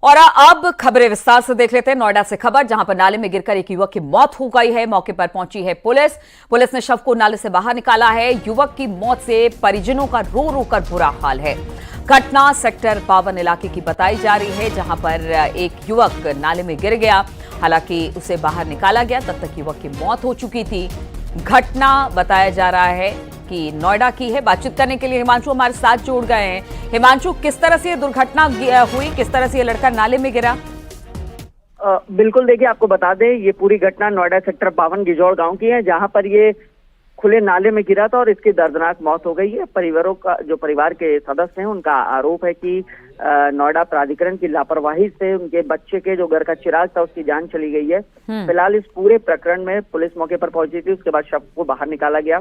और अब खबरें विस्तार से देख लेते हैं। नोएडा से खबर, जहां पर नाले में गिरकर एक युवक की मौत हो गई है। मौके पर पहुंची है पुलिस ने शव को नाले से बाहर निकाला है। युवक की मौत से परिजनों का रो रो कर बुरा हाल है। घटना सेक्टर 52 इलाके की बताई जा रही है, जहां पर एक युवक नाले में गिर गया। हालांकि उसे बाहर निकाला गया, तब तक युवक की मौत हो चुकी थी। घटना बताया जा रहा है कि नोएडा की है। बातचीत करने के लिए हिमांशु हमारे साथ जुड़ गए हैं। हिमांशु, किस तरह से ये दुर्घटना हुई, किस तरह से ये लड़का नाले में गिरा? बिल्कुल, देखिए आपको बता दें, ये पूरी घटना नोएडा सेक्टर 52 गिजौड़ गांव की है, जहां पर ये खुले नाले में गिरा था और इसकी दर्दनाक मौत हो गई है। परिवार के सदस्य हैं, उनका आरोप है कि नोएडा प्राधिकरण की लापरवाही से उनके बच्चे के जो घर का चिराग था उसकी जान चली गई है। फिलहाल इस पूरे प्रकरण में पुलिस मौके पर पहुंची थी, उसके बाद शव को बाहर निकाला गया।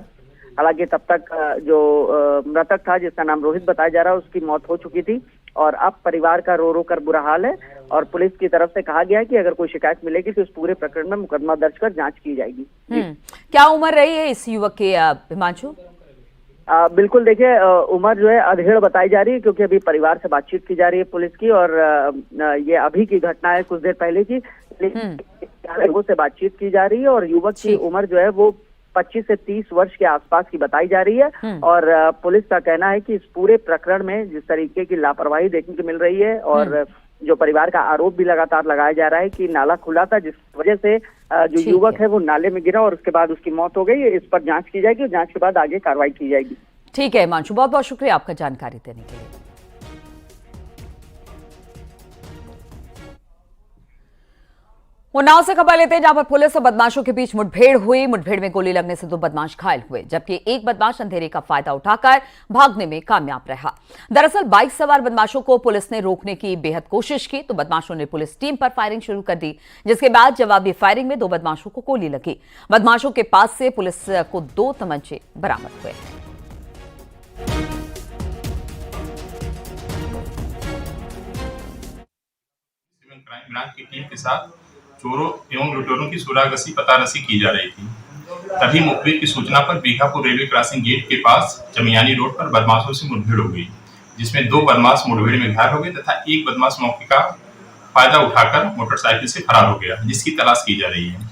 हालांकि तब तक जो मृतक था, जिसका नाम रोहित बताया जा रहा है, उसकी मौत हो चुकी थी और अब परिवार का रो रो कर बुरा हाल है। और पुलिस की तरफ से कहा गया है कि अगर कोई शिकायत मिलेगी तो इस पूरे प्रकरण में मुकदमा दर्ज कर जांच की जाएगी। क्या उम्र रही है इस युवक की, हिमांशु? बिल्कुल, देखिए उम्र जो है अधेड़ बताई जा रही है, क्योंकि अभी परिवार से बातचीत की जा रही है पुलिस की। और ये अभी की घटना है, कुछ देर पहले की। लोगों से बातचीत की जा रही है और युवक की उम्र जो है वो 25 से 30 वर्ष के आसपास की बताई जा रही है। और पुलिस का कहना है कि इस पूरे प्रकरण में जिस तरीके की लापरवाही देखने को मिल रही है और जो परिवार का आरोप भी लगातार लगाया जा रहा है कि नाला खुला था, जिस वजह से जो युवक है वो नाले में गिरा और उसके बाद उसकी मौत हो गई। इस पर जांच की जाएगी और जांच के बाद आगे कार्रवाई की जाएगी। ठीक है हिमांशु, बहुत बहुत शुक्रिया आपका जानकारी देने के लिए। उन्नाव से खबर लेते हैं, जहां पर पुलिस और बदमाशों के बीच मुठभेड़ हुई। मुठभेड़ में गोली लगने से 2 बदमाश घायल हुए, जबकि एक बदमाश अंधेरे का फायदा उठाकर भागने में कामयाब रहा। दरअसल बाइक सवार बदमाशों को पुलिस ने रोकने की बेहद कोशिश की तो बदमाशों ने पुलिस टीम पर फायरिंग शुरू कर दी, जिसके बाद जवाबी फायरिंग में 2 बदमाशों को गोली लगी। बदमाशों के पास से पुलिस को 2 तमंचे बरामद हुए। क्राइम ब्रांच की टीम के साथ चोरों एवं लुटेरों की सुरागसी पतारसी की जा रही थी। तभी मुखबिर की सूचना पर बीघापुर रेलवे क्रॉसिंग गेट के पास जमियानी रोड पर बदमाशों से मुठभेड़ हो गई, जिसमें 2 बदमाश मुठभेड़ में घायल हो गए तथा एक बदमाश मौके का फायदा उठाकर मोटरसाइकिल से फरार हो गया, जिसकी तलाश की जा रही है।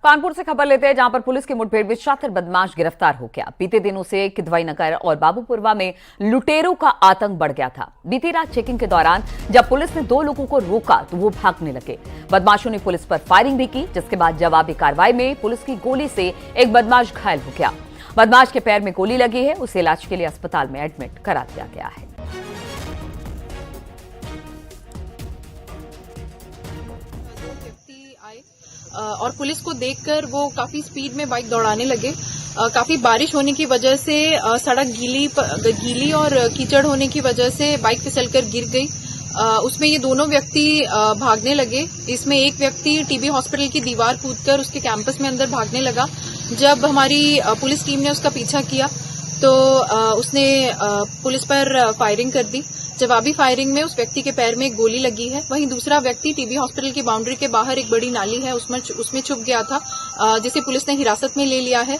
कानपुर से खबर लेते हैं, जहां पर पुलिस की मुठभेड़ में शातिर बदमाश गिरफ्तार हो गया। बीते दिनों से किदवई नगर और बाबूपुरवा में लुटेरों का आतंक बढ़ गया था। बीती रात चेकिंग के दौरान जब पुलिस ने 2 लोगों को रोका तो वो भागने लगे। बदमाशों ने पुलिस पर फायरिंग भी की, जिसके बाद जवाबी कार्रवाई में पुलिस की गोली से एक बदमाश घायल हो गया। बदमाश के पैर में गोली लगी है, उसे इलाज के लिए अस्पताल में एडमिट करा दिया गया है। और पुलिस को देखकर वो काफी स्पीड में बाइक दौड़ाने लगे। काफी बारिश होने की वजह से सड़क गीली और कीचड़ होने की वजह से बाइक फिसलकर गिर गई। उसमें ये दोनों व्यक्ति भागने लगे। इसमें एक व्यक्ति टीबी हॉस्पिटल की दीवार कूदकर उसके कैंपस में अंदर भागने लगा। जब हमारी पुलिस टीम ने उसका पीछा किया तो उसने पुलिस पर फायरिंग कर दी। जवाबी फायरिंग में उस व्यक्ति के पैर में एक गोली लगी है। वहीं दूसरा व्यक्ति टीबी हॉस्पिटल की बाउंड्री के बाहर एक बड़ी नाली है, उसमें छुप गया था, जिसे पुलिस ने हिरासत में ले लिया है।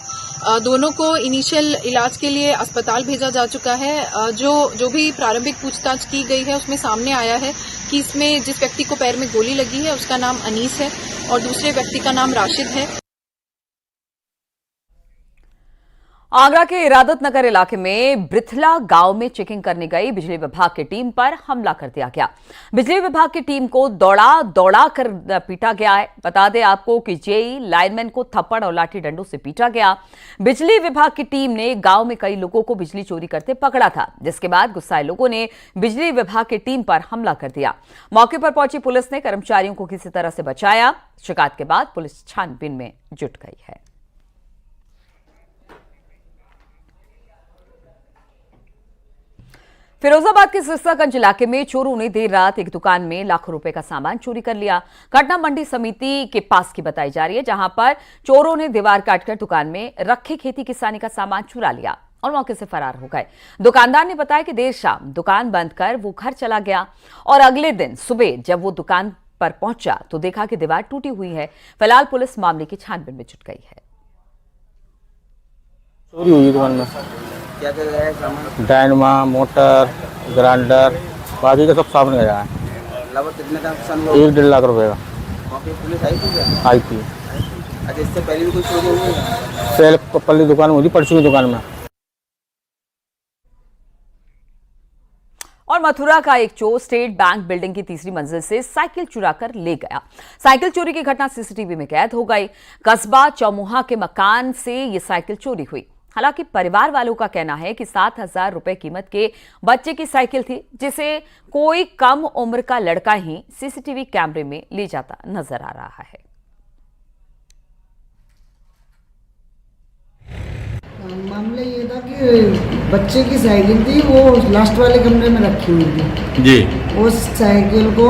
दोनों को इनिशियल इलाज के लिए अस्पताल भेजा जा चुका है। जो भी प्रारंभिक पूछताछ की गई है उसमें सामने आया है कि इसमें जिस व्यक्ति को पैर में गोली लगी है उसका नाम अनीस है और दूसरे व्यक्ति का नाम राशिद है। आगरा के इरादत नगर इलाके में ब्रिथला गांव में चेकिंग करने गई बिजली विभाग की टीम पर हमला कर दिया गया। बिजली विभाग की टीम को दौड़ा कर पीटा गया है। बता दें आपको कि जेई लाइनमैन को थप्पड़ और लाठी डंडों से पीटा गया। बिजली विभाग की टीम ने गांव में कई लोगों को बिजली चोरी करते पकड़ा था, जिसके बाद गुस्साए लोगों ने बिजली विभाग की टीम पर हमला कर दिया। मौके पर पहुंची पुलिस ने कर्मचारियों को किसी तरह से बचाया। शिकायत के बाद पुलिस छानबीन में जुट गई है। फिरोजाबाद के सिरसागंज इलाके में चोरों ने देर रात एक दुकान में लाखों रुपए का सामान चोरी कर लिया। घटना मंडी समिति के पास की बताई जा रही है, जहां पर चोरों ने दीवार काटकर दुकान में रखे खेती किसानी का सामान चुरा लिया और मौके से फरार हो गए। दुकानदार ने बताया कि देर शाम दुकान बंद कर वो घर चला गया और अगले दिन सुबह जब वो दुकान पर पहुंचा तो देखा कि दीवार टूटी हुई है। फिलहाल पुलिस मामले की छानबीन में जुट गई है। चोरी हुई दुकान में, क्या क्या गया है सामान? डायनमा, मोटर, ग्राइंडर, बाकी का सब सामने गया है। लगभग कितने का नुकसान हुआ? 1-1.5 लाख रुपए का। मौके पे पुलिस आई थी क्या? आई थी। अच्छा, इससे पहले भी कुछ चोरी हुई है? सेल पल्ली दुकान में हुई थी, परचून की दुकान में। और मथुरा का एक चोर स्टेट बैंक बिल्डिंग की तीसरी मंजिल से साइकिल चुराकर ले गया। साइकिल चोरी की घटना सीसीटीवी में कैद हो गई। कस्बा चौमुहा के मकान से ये साइकिल चोरी हुई। हालांकि परिवार वालों का कहना है कि 7,000 रुपए कीमत के बच्चे की साइकिल थी, जिसे कोई कम उम्र का लड़का ही सीसीटीवी कैमरे में ले जाता नजर आ रहा है। मामला ये था कि बच्चे की साइकिल थी, वो लास्ट वाले कमरे में रखी हुई थी जी। उस साइकिल को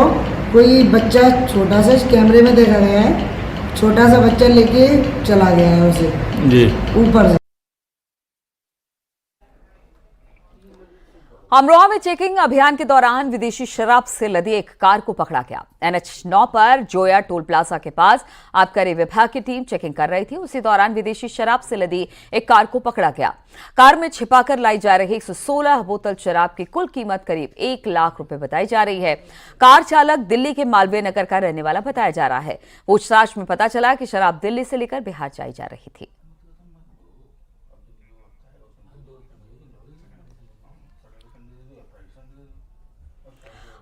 कोई बच्चा छोटा सा कैमरे में देखा गया है, छोटा सा बच्चा लेके चला गया है उसे जी ऊपर से। अमरोहा में चेकिंग अभियान के दौरान विदेशी शराब से लदी एक कार को पकड़ा गया। NH9 पर जोया टोल प्लाजा के पास आबकारी विभाग की टीम चेकिंग कर रही थी। उसी दौरान विदेशी शराब से लदी एक कार को पकड़ा गया। कार में छिपाकर लाई जा रही 116 बोतल शराब की कुल कीमत करीब 1 लाख रुपए बताई जा रही है। कार चालक दिल्ली के मालवीय नगर का रहने वाला बताया जा रहा है। पूछताछ में पता चला कि शराब दिल्ली से लेकर बिहार जाई जा रही थी।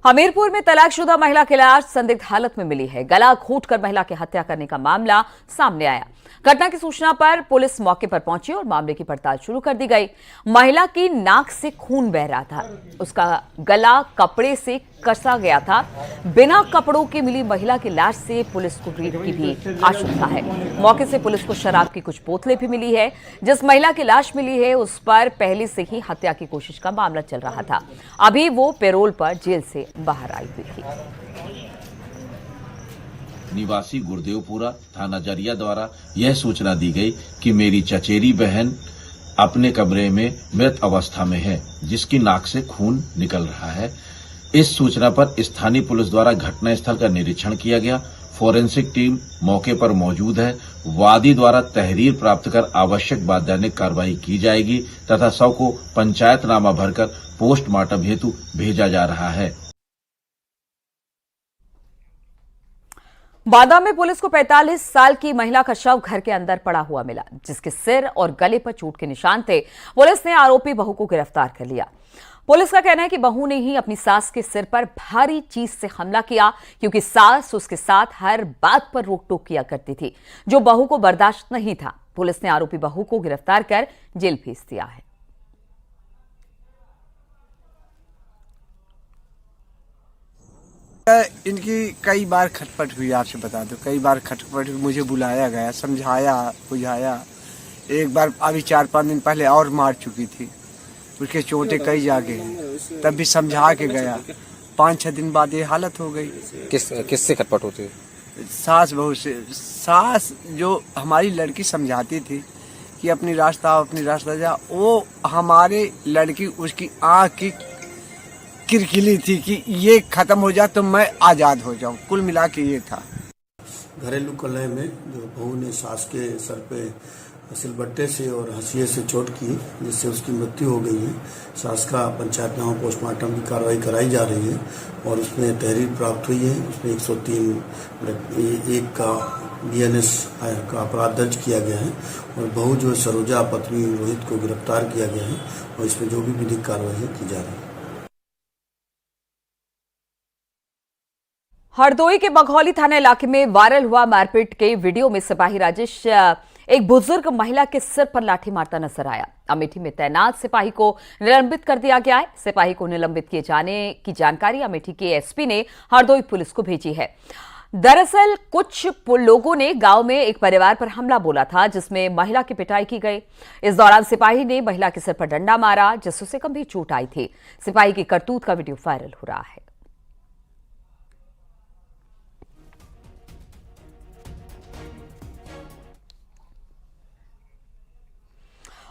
हमीरपुर में तलाकशुदा महिला की लाश संदिग्ध हालत में मिली है। गला घोंटकर महिला की हत्या करने का मामला सामने आया। घटना की सूचना पर पुलिस मौके पर पहुंची और मामले की पड़ताल शुरू कर दी गई। महिला की नाक से खून बह रहा था। उसका गला कपड़े से कसा गया था। बिना कपड़ों के मिली महिला की लाश से पुलिस को भीड़ की भी आशंका है। मौके से पुलिस को शराब की कुछ बोतलें भी मिली है। जिस महिला की लाश मिली है उस पर पहले से ही हत्या की कोशिश का मामला चल रहा था। अभी वो पैरोल पर जेल से बाहर आई हुई थी। निवासी गुरुदेवपुरा थाना जरिया द्वारा यह सूचना दी गई कि मेरी चचेरी बहन अपने कमरे में मृत अवस्था में है, जिसकी नाक से खून निकल रहा है। इस सूचना पर स्थानीय पुलिस द्वारा घटनास्थल का निरीक्षण किया गया। फोरेंसिक टीम मौके पर मौजूद है। वादी द्वारा तहरीर प्राप्त कर आवश्यक वैधानिक कार्रवाई की जाएगी तथा शव को पंचायतनामा भरकर पोस्टमार्टम हेतु भेजा जा रहा है। बादा में पुलिस को 45 साल की महिला का शव घर के अंदर पड़ा हुआ मिला, जिसके सिर और गले पर चोट के निशान थे। पुलिस ने आरोपी बहू को गिरफ्तार कर लिया। पुलिस का कहना है कि बहू ने ही अपनी सास के सिर पर भारी चीज से हमला किया, क्योंकि सास उसके साथ हर बात पर रोक टोक किया करती थी, जो बहू को बर्दाश्त नहीं था। पुलिस ने आरोपी बहू को गिरफ्तार कर जेल भेज दिया है। इनकी कई बार खटपट हुई, आपसे बता दो, कई बार खटपट हुई। मुझे बुलाया गया, समझाया बुझाया। एक बार अभी 4-5 दिन पहले और मार चुकी थी, उसके चोटें कई जागे हैं, तब भी समझा के गया। 5-6 दिन बाद ये हालत हो गई। किससे खटपट होती है? सास बहू से। सास जो हमारी लड़की समझाती थी कि अपनी रास्ता जा, वो हमारे लड़की उसकी आँख की किरकिली थी कि ये खत्म हो जाए तो मैं आज़ाद हो जाऊं। कुल मिला के ये था। घरेलू कलह में जो बहू ने सास के सर पे सिलबट्टे से और हंसिये से चोट की, जिससे उसकी मृत्यु हो गई है। सास का पंचायतनामा पोस्टमार्टम की कार्रवाई कराई जा रही है और उसमें तहरीर प्राप्त हुई है। उसमें 103(1) का BNS का अपराध दर्ज किया गया है और बहू जो सरोजा पत्नी रोहित को गिरफ्तार किया गया है और इसमें जो भी विधिक कार्रवाई की जा रही है। हरदोई के बघौली थाना इलाके में वायरल हुआ मारपीट के वीडियो में सिपाही राजेश एक बुजुर्ग महिला के सिर पर लाठी मारता नजर आया। अमेठी में तैनात सिपाही को निलंबित कर दिया गया है। सिपाही को निलंबित किए जाने की जानकारी अमेठी के SP ने हरदोई पुलिस को भेजी है। दरअसल कुछ लोगों ने गांव में एक परिवार पर हमला बोला था, जिसमें महिला की पिटाई की गई। इस दौरान सिपाही ने महिला के सिर पर डंडा मारा, जिससे गंभीर चोट आई थी। सिपाही की करतूत का वीडियो वायरल हो रहा है।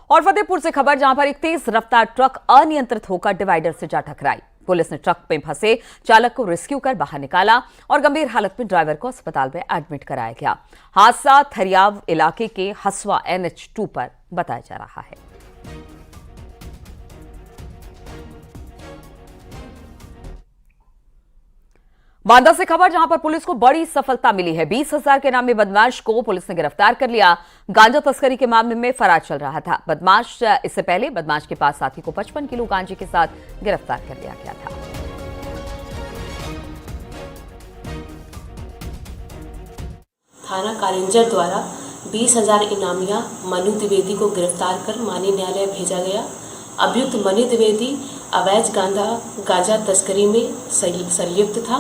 और फतेहपुर से खबर, जहां पर एक तेज रफ्तार ट्रक अनियंत्रित होकर डिवाइडर से जा टकराई। पुलिस ने ट्रक में फंसे चालक को रेस्क्यू कर बाहर निकाला और गंभीर हालत में ड्राइवर को अस्पताल में एडमिट कराया गया। हादसा थरियाव इलाके के हसवा NH2 पर बताया जा रहा है। बांदा से खबर जहां पर पुलिस को बड़ी सफलता मिली है। 20,000 के नामी बदमाश को पुलिस ने गिरफ्तार कर लिया। गांजा तस्करी के मामले में फरार चल रहा था बदमाश। इससे पहले बदमाश के पास साथी को 55 किलो गांजे के साथ गिरफ्तार कर लिया गया था। थाना कालिंजर द्वारा 20,000 इनामिया मनु द्विवेदी को गिरफ्तार कर माननीय न्यायालय भेजा गया। अभियुक्त मनु द्विवेदी अवैध गांजा तस्करी में संलिप्त था,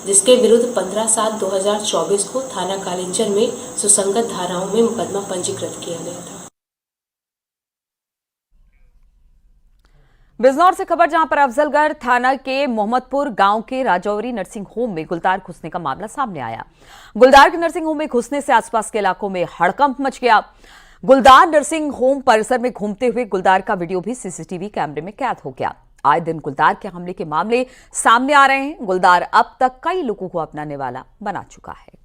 जिसके विरुद्ध 15/7/2024 को थाना कालिंजर में सुसंगत धाराओं में मुकदमा पंजीकृत किया गया था। बिजनौर से खबर जहां पर अफजलगढ़ थाना के मोहम्मदपुर गांव के राजौरी नर्सिंग होम में गुलदार घुसने का मामला सामने आया। गुलदार के नर्सिंग होम में घुसने से आसपास के इलाकों में हड़कंप मच गया। गुलदार नर्सिंग होम परिसर में घूमते हुए गुलदार का वीडियो भी सीसीटीवी कैमरे में कैद हो गया। आए दिन गुलदार के हमले के मामले सामने आ रहे हैं। गुलदार अब तक कई लोगों को अपनाने वाला बना चुका है।